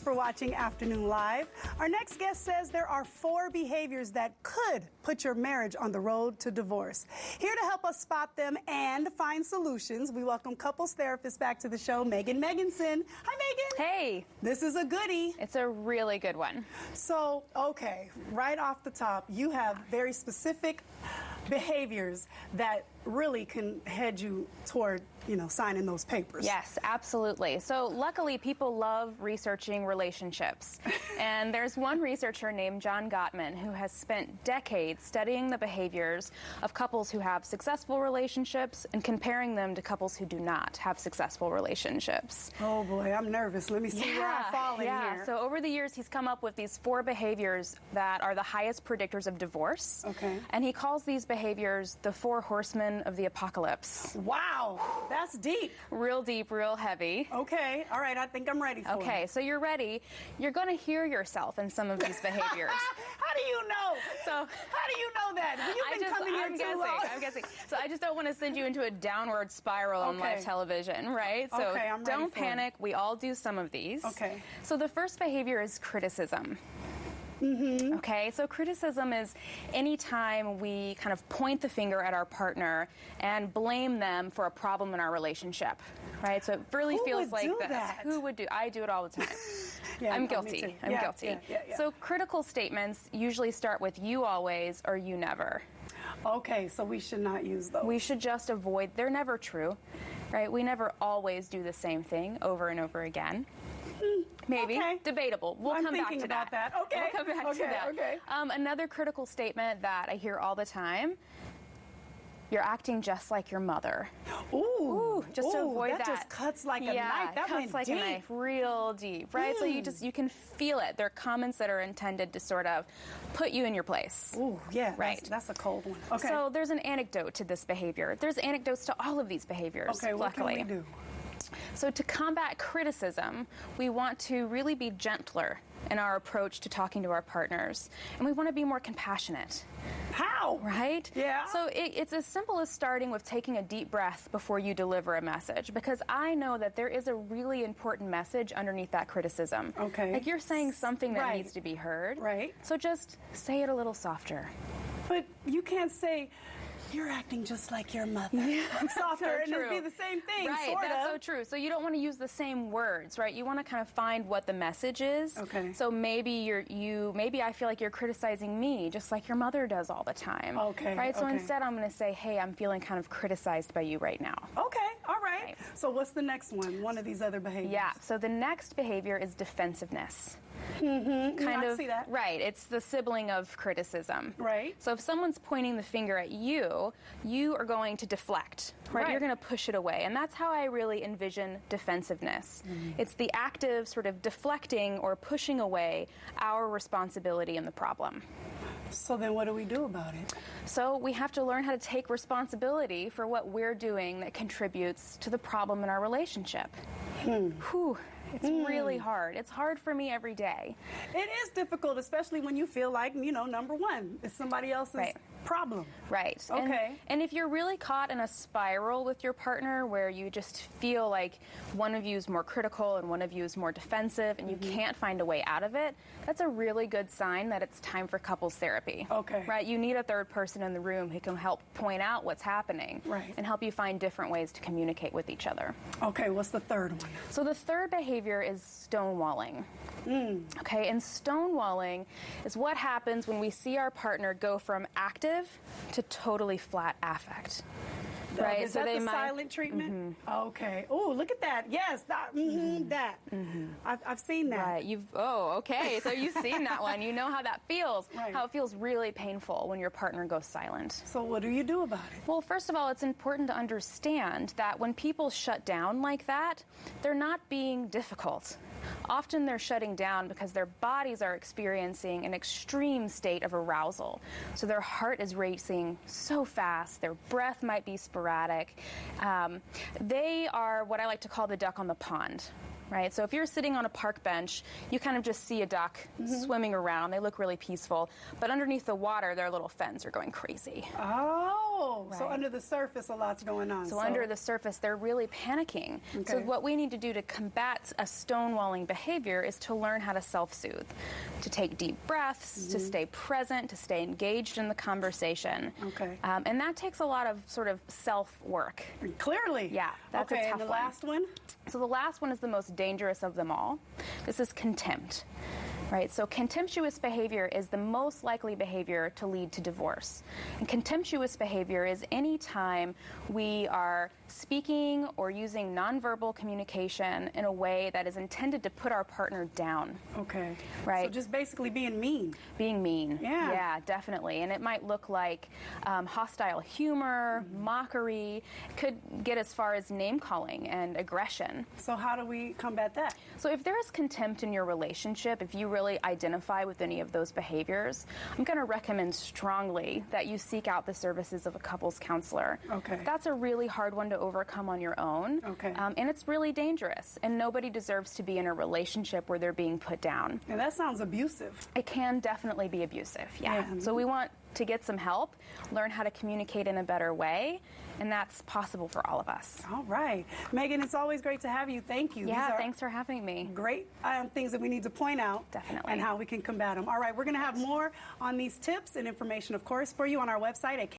for watching Afternoon Live. Our next guest says there are 4 behaviors that could put your marriage on the road to divorce. Here to help us spot them and find solutions, we welcome couples therapist back to the show, Megan Megginson. Hi, Megan. Hey. This is a goodie. It's a really good one. So, okay, right off the top, you have very specific behaviors that really can head you toward, signing those papers. Yes, absolutely. So luckily, people love researching relationships. And there's one researcher named John Gottman who has spent decades studying the behaviors of couples who have successful relationships and comparing them to couples who do not have successful relationships. Oh boy, I'm nervous. Let me see where I fall in here. So over the years, he's come up with these 4 behaviors that are the highest predictors of divorce. Okay. And he calls these behaviors the 4 horsemen of the apocalypse. Wow, that's deep. Real deep, real heavy. Okay, all right, I think I'm ready for it. Okay, so you're ready. You're going to hear yourself in some of these behaviors. How do you know? How do you know that? You've been coming here too long. I'm guessing. So I just don't want to send you into a downward spiral on live television, right? So okay, I'm ready don't for panic. We all do some of these. Okay. So the first behavior is criticism. Mm-hmm. Okay, so criticism is any time we kind of point the finger at our partner and blame them for a problem in our relationship, right? So it really feels like that? Who would do? I do it all the time. Yeah, I'm me guilty. too. I'm guilty. Yeah. So critical statements usually start with you always or you never. Okay, so we should not use those. We should just avoid. They're never true, right? We never always do the same thing over and over again. Maybe. Okay. Debatable. We'll come back to that. Okay. We'll come back to that. Okay. Another critical statement that I hear all the time, you're acting just like your mother. Ooh. Just to avoid that. That just cuts like a knife. That cuts like deep. a knife, real deep, right? So you can feel it. They're comments that are intended to sort of put you in your place. Ooh, yeah. Right. That's a cold one. Okay. So there's an anecdote to this behavior. There's anecdotes to all of these behaviors, okay, what luckily. can we do? So to combat criticism, we want to really be gentler in our approach to talking to our partners. And we want to be more compassionate. How? Right? Yeah. So it's as simple as starting with taking a deep breath before you deliver a message, because I know that there is a really important message underneath that criticism. Okay. Like you're saying something that needs to be heard. Right. So just say it a little softer. But you can't say, you're acting just like your mother. Yeah, softer, so and it'd be the same thing, right, sort that's of. so true. So you don't want to use the same words, right? You want to kind of find what the message is. Okay. So maybe maybe I feel like you're criticizing me just like your mother does all the time. Okay. Right? So instead I'm going to say, hey, I'm feeling kind of criticized by you right now. Okay, all right. So what's the next one? One of these other behaviors? Yeah, so the next behavior is defensiveness. Mm-hmm. I see that. Right, it's the sibling of criticism. Right. So if someone's pointing the finger at you, you are going to deflect, right? You're going to push it away. And that's how I really envision defensiveness. Mm-hmm. It's the active sort of deflecting or pushing away our responsibility in the problem. So then what do we do about it? So we have to learn how to take responsibility for what we're doing that contributes to the problem in our relationship. Whew. It's really hard. It's hard for me every day. It is difficult, especially when you feel like, number one, it's somebody else's problem. Right. Okay. And if you're really caught in a spiral with your partner where you just feel like one of you is more critical and one of you is more defensive and you can't find a way out of it, that's a really good sign that it's time for couples therapy. Okay. Right? You need a third person in the room who can help point out what's happening and help you find different ways to communicate with each other. Okay, what's the third one? So the third behavior is stonewalling. Okay, and stonewalling is what happens when we see our partner go from active to totally flat affect. Right, is that the silent treatment? Okay. Oh, look at that. Yes, that. I've seen that. Right. Okay. So you've seen that one. You know how that feels. Right. How it feels really painful when your partner goes silent. So what do you do about it? Well, first of all, it's important to understand that when people shut down like that, they're not being difficult. Often they're shutting down because their bodies are experiencing an extreme state of arousal. So their heart is racing so fast, their breath might be sporadic. They are what I like to call the duck on the pond. right? So if you're sitting on a park bench, you kind of just see a duck swimming around. They look really peaceful. But underneath the water, their little fins are going crazy. Oh, so Right. under the surface, a lot's going on. So under the surface, they're really panicking. So Okay. what we need to do to combat a stonewalling behavior is to learn how to self-soothe, to take deep breaths, to stay present, to stay engaged in the conversation. Okay. And that takes a lot of sort of self-work. Clearly. Yeah, that's a okay, tough and the one. last one? So the last one is the most dangerous of them all. This is contempt. Right, so contemptuous behavior is the most likely behavior to lead to divorce. And contemptuous behavior is any time we are speaking or using nonverbal communication in a way that is intended to put our partner down. Okay. Right. So just basically being mean. Being mean. Yeah. Yeah, definitely. And it might look like hostile humor, mockery. It could get as far as name calling and aggression. So how do we combat that? So if there is contempt in your relationship, if you really identify with any of those behaviors, I'm going to recommend strongly that you seek out the services of a couples counselor. Okay. That's a really hard one to overcome on your own. Okay. And it's really dangerous. And nobody deserves to be in a relationship where they're being put down. And that sounds abusive. It can definitely be abusive, yeah. Yeah. So we want to get some help, learn how to communicate in a better way, and that's possible for all of us. All right. Megan, it's always great to have you. Thank you. Yeah, These are thanks for having me. great things that we need to point out. Definitely. And how we can combat them. All right, we're going to have more on these tips and information, of course, for you on our website at